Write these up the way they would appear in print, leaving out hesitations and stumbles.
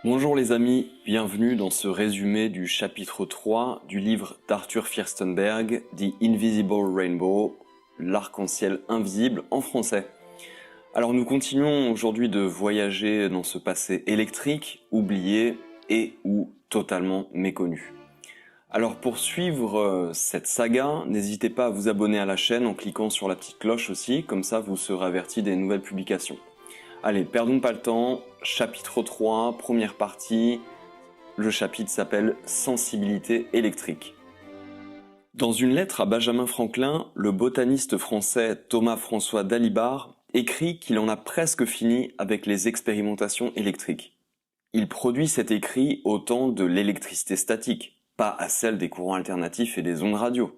Bonjour les amis, bienvenue dans ce résumé du chapitre 3 du livre d'Arthur Firstenberg, The Invisible Rainbow, l'arc-en-ciel invisible en français. Alors nous continuons aujourd'hui de voyager dans ce passé électrique, oublié et ou totalement méconnu. Alors pour suivre cette saga, n'hésitez pas à vous abonner à la chaîne en cliquant sur la petite cloche aussi, comme ça vous serez averti des nouvelles publications. Allez, perdons pas le temps, chapitre 3, première partie, le chapitre s'appelle « Sensibilité électrique ». Dans une lettre à Benjamin Franklin, le botaniste français Thomas-François Dalibard écrit qu'il en a presque fini avec les expérimentations électriques. Il produit cet écrit au temps de l'électricité statique, pas à celle des courants alternatifs et des ondes radio.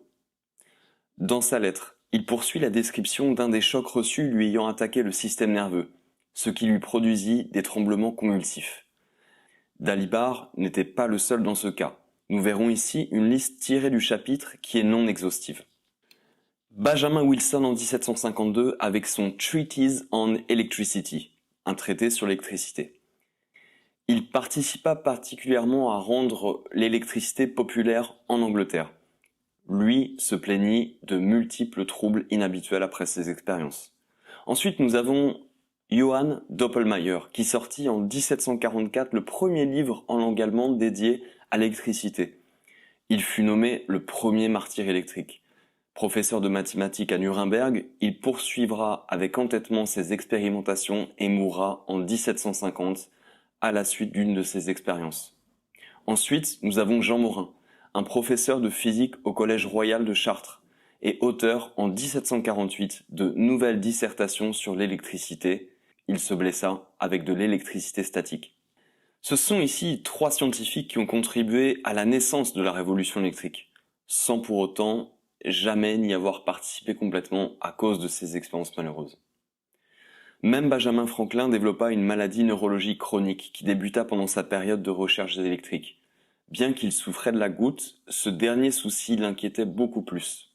Dans sa lettre, il poursuit la description d'un des chocs reçus lui ayant attaqué le système nerveux, ce qui lui produisit des tremblements convulsifs. Dalibard n'était pas le seul dans ce cas. Nous verrons ici une liste tirée du chapitre qui est non exhaustive. Benjamin Wilson en 1752 avec son Treatise on Electricity, un traité sur l'électricité. Il participa particulièrement à rendre l'électricité populaire en Angleterre. Lui se plaignit de multiples troubles inhabituels après ses expériences. Ensuite, nous avons Johann Doppelmayr, qui sortit en 1744 le premier livre en langue allemande dédié à l'électricité. Il fut nommé le premier martyr électrique. Professeur de mathématiques à Nuremberg, il poursuivra avec entêtement ses expérimentations et mourra en 1750 à la suite d'une de ses expériences. Ensuite, nous avons Jean Morin, un professeur de physique au Collège royal de Chartres et auteur en 1748 de nouvelles dissertations sur l'électricité. Il se blessa avec de l'électricité statique. Ce sont ici trois scientifiques qui ont contribué à la naissance de la révolution électrique, sans pour autant jamais n'y avoir participé complètement à cause de ces expériences malheureuses. Même Benjamin Franklin développa une maladie neurologique chronique qui débuta pendant sa période de recherche électrique. Bien qu'il souffrait de la goutte, ce dernier souci l'inquiétait beaucoup plus.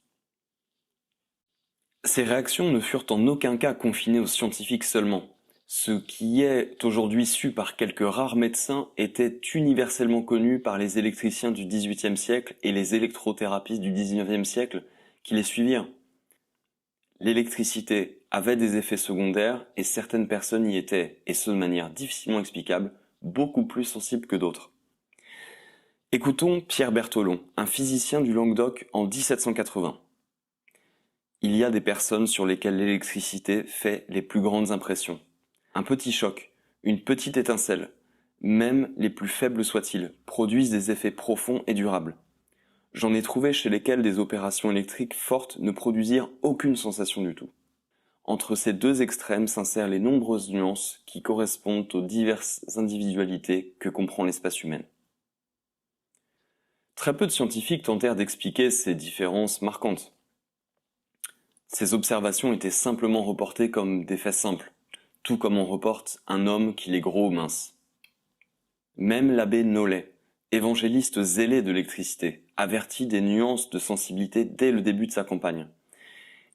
Ces réactions ne furent en aucun cas confinées aux scientifiques seulement. Ce qui est aujourd'hui su par quelques rares médecins était universellement connu par les électriciens du XVIIIe siècle et les électrothérapistes du XIXe siècle qui les suivirent. L'électricité avait des effets secondaires et certaines personnes y étaient, et ce de manière difficilement explicable, beaucoup plus sensibles que d'autres. Écoutons Pierre Berthelon, un physicien du Languedoc en 1780. Il y a des personnes sur lesquelles l'électricité fait les plus grandes impressions. Un petit choc, une petite étincelle, même les plus faibles soient-ils, produisent des effets profonds et durables. J'en ai trouvé chez lesquels des opérations électriques fortes ne produisirent aucune sensation du tout. Entre ces deux extrêmes s'insèrent les nombreuses nuances qui correspondent aux diverses individualités que comprend l'espèce humaine. Très peu de scientifiques tentèrent d'expliquer ces différences marquantes. Ces observations étaient simplement reportées comme des faits simples, tout comme on reporte un homme qu'il est gros ou mince. Même l'abbé Nollet, évangéliste zélé de l'électricité, avertit des nuances de sensibilité dès le début de sa campagne.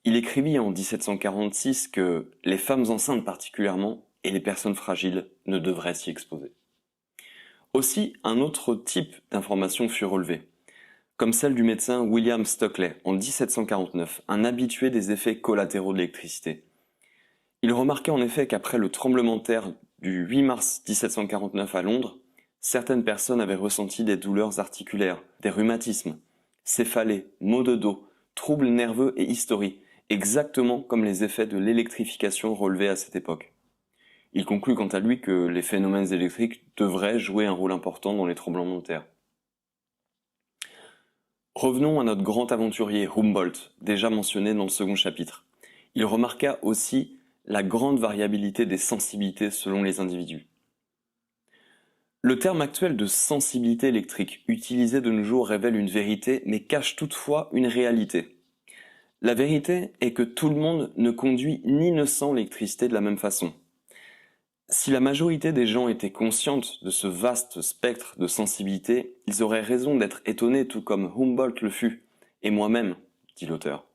Il écrivit en 1746 que les femmes enceintes particulièrement et les personnes fragiles ne devraient s'y exposer. Aussi, un autre type d'information fut relevé, comme celle du médecin William Stockley en 1749, un habitué des effets collatéraux de l'électricité. Il remarquait en effet qu'après le tremblement de terre du 8 mars 1749 à Londres, certaines personnes avaient ressenti des douleurs articulaires, des rhumatismes, céphalées, maux de dos, troubles nerveux et hystories, exactement comme les effets de l'électrification relevés à cette époque. Il conclut quant à lui que les phénomènes électriques devraient jouer un rôle important dans les tremblements de terre. Revenons à notre grand aventurier Humboldt, déjà mentionné dans le second chapitre. Il remarqua aussi la grande variabilité des sensibilités selon les individus. Le terme actuel de sensibilité électrique, utilisé de nos jours, révèle une vérité, mais cache toutefois une réalité. La vérité est que tout le monde ne conduit ni ne sent l'électricité de la même façon. Si la majorité des gens étaient conscientes de ce vaste spectre de sensibilité, ils auraient raison d'être étonnés tout comme Humboldt le fut, et moi-même, dit l'auteur.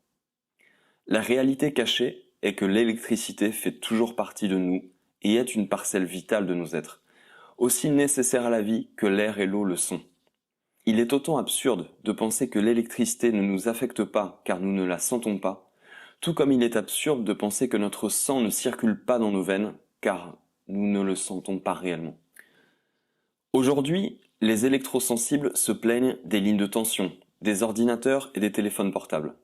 La réalité cachée est que l'électricité fait toujours partie de nous et est une parcelle vitale de nos êtres. aussi nécessaires à la vie que l'air et l'eau le sont. Il est autant absurde de penser que l'électricité ne nous affecte pas car nous ne la sentons pas, tout comme il est absurde de penser que notre sang ne circule pas dans nos veines car nous ne le sentons pas réellement. Aujourd'hui, les électrosensibles se plaignent des lignes de tension, des ordinateurs et des téléphones portables.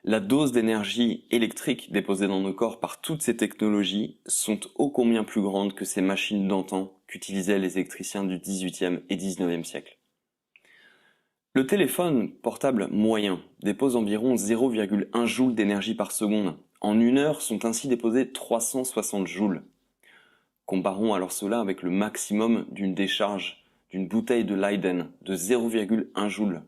La dose d'énergie électrique déposée dans nos corps par toutes ces technologies sont ô combien plus grandes que ces machines d'antan qu'utilisaient les électriciens du XVIIIe et XIXe siècle. Le téléphone portable moyen dépose environ 0,1 joule d'énergie par seconde. En une heure sont ainsi déposés 360 joules. Comparons alors cela avec le maximum d'une décharge d'une bouteille de Leyden de 0,1 joule.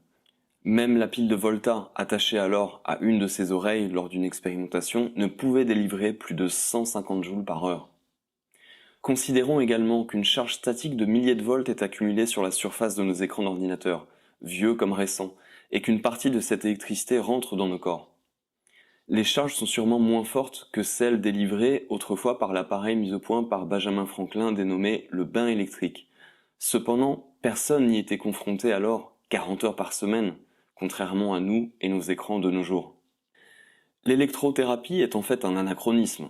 Même la pile de Volta, attachée alors à une de ses oreilles lors d'une expérimentation, ne pouvait délivrer plus de 150 joules par heure. Considérons également qu'une charge statique de milliers de volts est accumulée sur la surface de nos écrans d'ordinateur, vieux comme récents, et qu'une partie de cette électricité rentre dans nos corps. Les charges sont sûrement moins fortes que celles délivrées autrefois par l'appareil mis au point par Benjamin Franklin dénommé le bain électrique. Cependant, personne n'y était confronté alors 40 heures par semaine, contrairement à nous et nos écrans de nos jours. L'électrothérapie est en fait un anachronisme.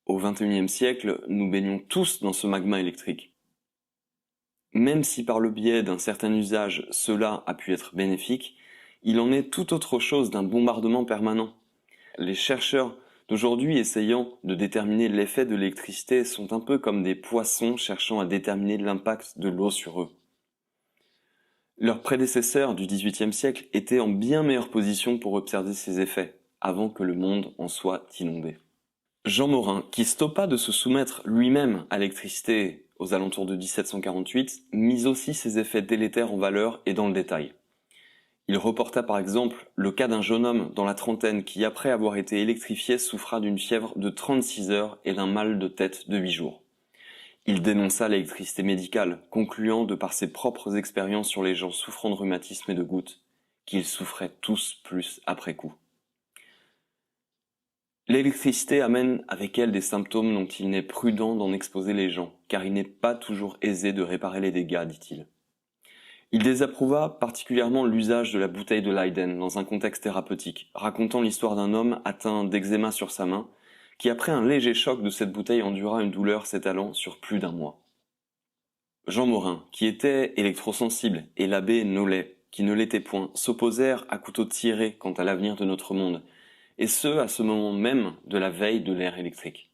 Au XXIe siècle, nous baignons tous dans ce magma électrique. Même si par le biais d'un certain usage cela a pu être bénéfique, il en est tout autre chose d'un bombardement permanent. Les chercheurs d'aujourd'hui essayant de déterminer l'effet de l'électricité sont un peu comme des poissons cherchant à déterminer l'impact de l'eau sur eux. Leurs prédécesseurs du XVIIIe siècle étaient en bien meilleure position pour observer ces effets, avant que le monde en soit inondé. Jean Morin, qui stoppa de se soumettre lui-même à l'électricité aux alentours de 1748, mit aussi ses effets délétères en valeur et dans le détail. Il reporta par exemple le cas d'un jeune homme dans la trentaine qui, après avoir été électrifié, souffra d'une fièvre de 36 heures et d'un mal de tête de 8 jours. Il dénonça l'électricité médicale, concluant de par ses propres expériences sur les gens souffrant de rhumatisme et de gouttes, qu'ils souffraient tous plus après coup. L'électricité amène avec elle des symptômes dont il n'est prudent d'en exposer les gens, car il n'est pas toujours aisé de réparer les dégâts, dit-il. Il désapprouva particulièrement l'usage de la bouteille de Leyden dans un contexte thérapeutique, racontant l'histoire d'un homme atteint d'eczéma sur sa main, qui après un léger choc de cette bouteille endura une douleur s'étalant sur plus d'un mois. Jean Morin, qui était électrosensible, et l'abbé Nollet, qui ne l'était point, s'opposèrent à couteau tiré quant à l'avenir de notre monde, et ce, à ce moment même de la veille de l'ère électrique.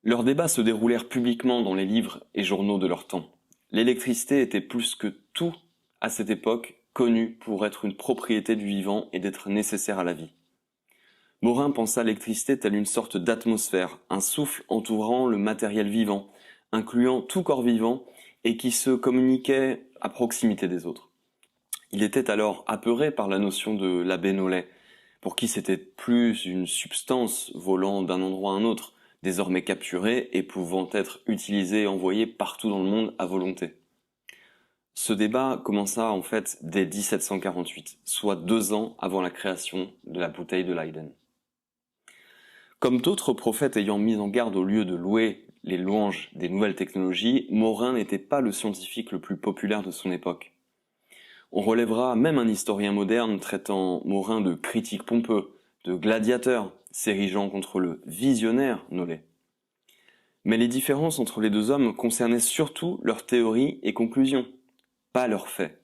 Leurs débats se déroulèrent publiquement dans les livres et journaux de leur temps. L'électricité était plus que tout, à cette époque, connue pour être une propriété du vivant et d'être nécessaire à la vie. Morin pensa l'électricité telle une sorte d'atmosphère, un souffle entourant le matériel vivant, incluant tout corps vivant et qui se communiquait à proximité des autres. Il était alors apeuré par la notion de l'abbé Nollet, pour qui c'était plus une substance volant d'un endroit à un autre, désormais capturée et pouvant être utilisée et envoyée partout dans le monde à volonté. Ce débat commença en fait dès 1748, soit 2 ans avant la création de la bouteille de Leyden. Comme d'autres prophètes ayant mis en garde au lieu de louer les louanges des nouvelles technologies, Morin n'était pas le scientifique le plus populaire de son époque. On relèvera même un historien moderne traitant Morin de critique pompeux, de gladiateur, s'érigeant contre le visionnaire Nollet. Mais les différences entre les deux hommes concernaient surtout leurs théories et conclusions, pas leurs faits.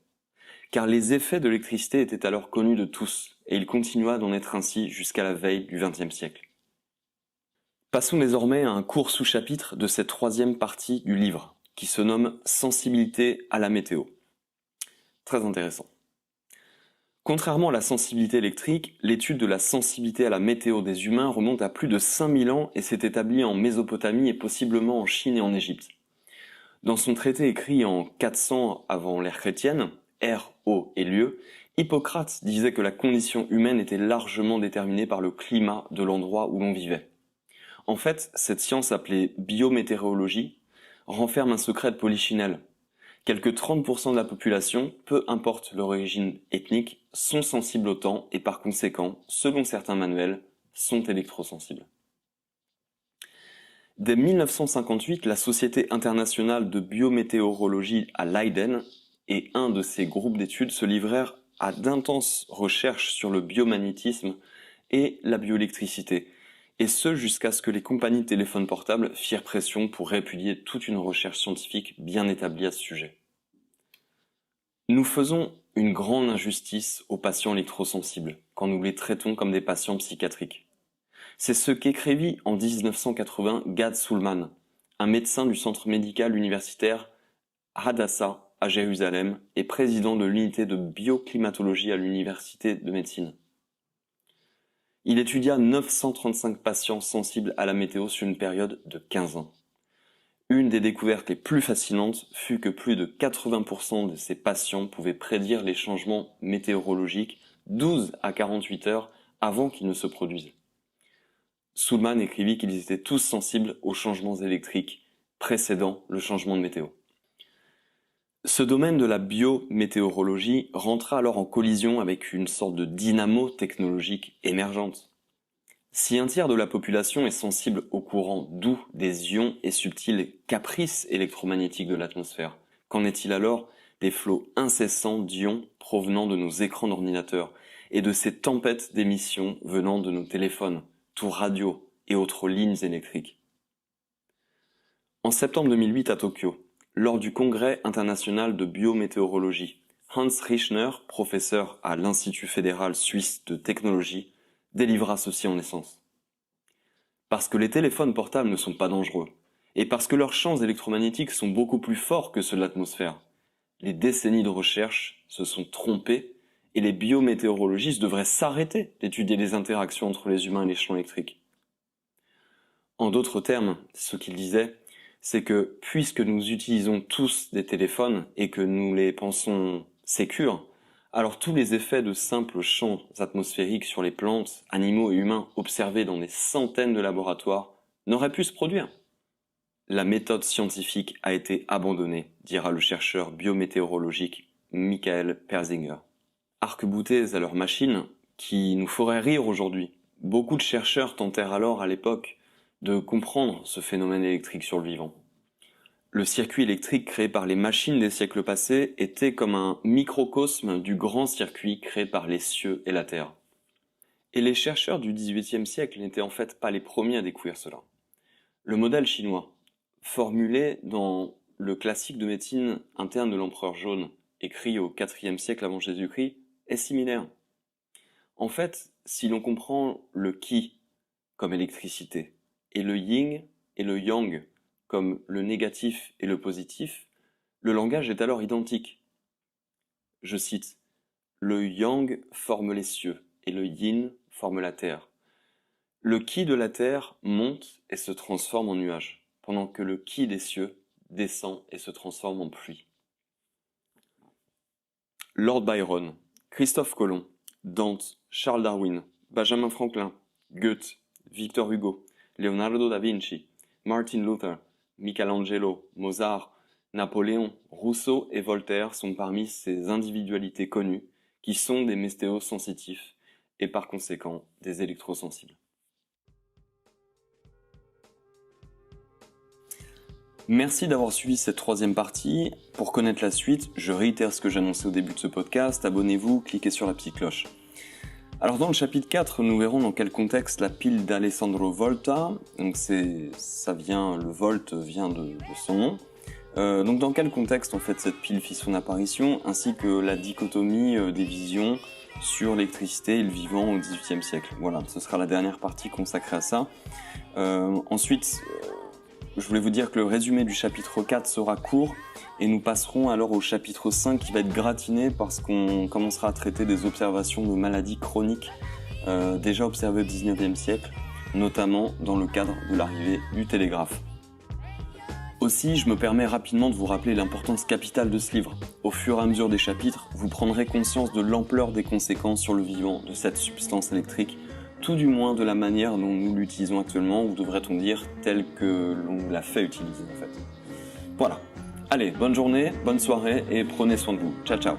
Car les effets de l'électricité étaient alors connus de tous, et il continua d'en être ainsi jusqu'à la veille du XXe siècle. Passons désormais à un court sous-chapitre de cette 3e partie du livre, qui se nomme « Sensibilité à la météo ». Très intéressant. Contrairement à la sensibilité électrique, l'étude de la sensibilité à la météo des humains remonte à plus de 5000 ans et s'est établie en Mésopotamie et possiblement en Chine et en Égypte. Dans son traité écrit en 400 avant l'ère chrétienne, Heure, eau et lieu, Hippocrate disait que la condition humaine était largement déterminée par le climat de l'endroit où l'on vivait. En fait, cette science appelée biométéorologie renferme un secret de polichinelle. Quelque 30% de la population, peu importe leur origine ethnique, sont sensibles au temps et par conséquent, selon certains manuels, sont électrosensibles. Dès 1958, la Société internationale de biométéorologie à Leiden et un de ses groupes d'études se livrèrent à d'intenses recherches sur le biomagnétisme et la bioélectricité, et ce jusqu'à ce que les compagnies de téléphones portables firent pression pour répudier toute une recherche scientifique bien établie à ce sujet. Nous faisons une grande injustice aux patients électrosensibles quand nous les traitons comme des patients psychiatriques. C'est ce qu'écrivit en 1980 Gad Suleman, un médecin du centre médical universitaire Hadassah à Jérusalem et président de l'unité de bioclimatologie à l'université de médecine. Il étudia 935 patients sensibles à la météo sur une période de 15 ans. Une des découvertes les plus fascinantes fut que plus de 80% de ces patients pouvaient prédire les changements météorologiques 12 à 48 heures avant qu'ils ne se produisent. Suleman écrivit qu'ils étaient tous sensibles aux changements électriques précédant le changement de météo. Ce domaine de la biométéorologie rentra alors en collision avec une sorte de dynamo technologique émergente. Si un tiers de la population est sensible aux courants doux des ions et subtils caprices électromagnétiques de l'atmosphère, qu'en est-il alors des flots incessants d'ions provenant de nos écrans d'ordinateur et de ces tempêtes d'émissions venant de nos téléphones, tours radio et autres lignes électriques? En septembre 2008 à Tokyo, lors du Congrès international de biométéorologie, Hans Richner, professeur à l'Institut fédéral suisse de technologie, délivra ceci en essence. Parce que les téléphones portables ne sont pas dangereux, et parce que leurs champs électromagnétiques sont beaucoup plus forts que ceux de l'atmosphère, les décennies de recherche se sont trompées et les biométéorologistes devraient s'arrêter d'étudier les interactions entre les humains et les champs électriques. En d'autres termes, ce qu'il disait, c'est que puisque nous utilisons tous des téléphones et que nous les pensons sécures, alors tous les effets de simples champs atmosphériques sur les plantes, animaux et humains observés dans des centaines de laboratoires n'auraient pu se produire. La méthode scientifique a été abandonnée, dira le chercheur biométéorologique Michael Persinger. Arc-boutés à leurs machines, qui nous feraient rire aujourd'hui, beaucoup de chercheurs tentèrent alors à l'époque de comprendre ce phénomène électrique sur le vivant. Le circuit électrique créé par les machines des siècles passés était comme un microcosme du grand circuit créé par les cieux et la terre. Et les chercheurs du XVIIIe siècle n'étaient en fait pas les premiers à découvrir cela. Le modèle chinois, formulé dans le classique de médecine interne de l'empereur jaune, écrit au IVe siècle avant Jésus-Christ, est similaire. En fait, si l'on comprend le qi comme électricité, et le yin et le yang comme le négatif et le positif, le langage est alors identique. Je cite, « Le yang forme les cieux et le yin forme la terre. Le qi de la terre monte et se transforme en nuage, pendant que le qi des cieux descend et se transforme en pluie. » Lord Byron, Christophe Colomb, Dante, Charles Darwin, Benjamin Franklin, Goethe, Victor Hugo, Leonardo da Vinci, Martin Luther, Michelangelo, Mozart, Napoléon, Rousseau et Voltaire sont parmi ces individualités connues qui sont des météosensitifs et par conséquent des électrosensibles. Merci d'avoir suivi cette troisième partie. Pour connaître la suite, je réitère ce que j'annonçais au début de ce podcast. Abonnez-vous, cliquez sur la petite cloche. Alors dans le chapitre 4, nous verrons dans quel contexte la pile d'Alessandro Volta, donc le volt vient de son nom. Donc dans quel contexte en fait cette pile fit son apparition, ainsi que la dichotomie des visions sur l'électricité et le vivant au XVIIIe siècle. Voilà, ce sera la dernière partie consacrée à ça. Ensuite, je voulais vous dire que le résumé du chapitre 4 sera court et nous passerons alors au chapitre 5 qui va être gratiné parce qu'on commencera à traiter des observations de maladies chroniques déjà observées au XIXe siècle, notamment dans le cadre de l'arrivée du télégraphe. Aussi, je me permets rapidement de vous rappeler l'importance capitale de ce livre. Au fur et à mesure des chapitres, vous prendrez conscience de l'ampleur des conséquences sur le vivant de cette substance électrique, tout du moins de la manière dont nous l'utilisons actuellement, ou devrait-on dire telle que l'on l'a fait utiliser en fait. Voilà. Allez, bonne journée, bonne soirée et prenez soin de vous. Ciao ciao.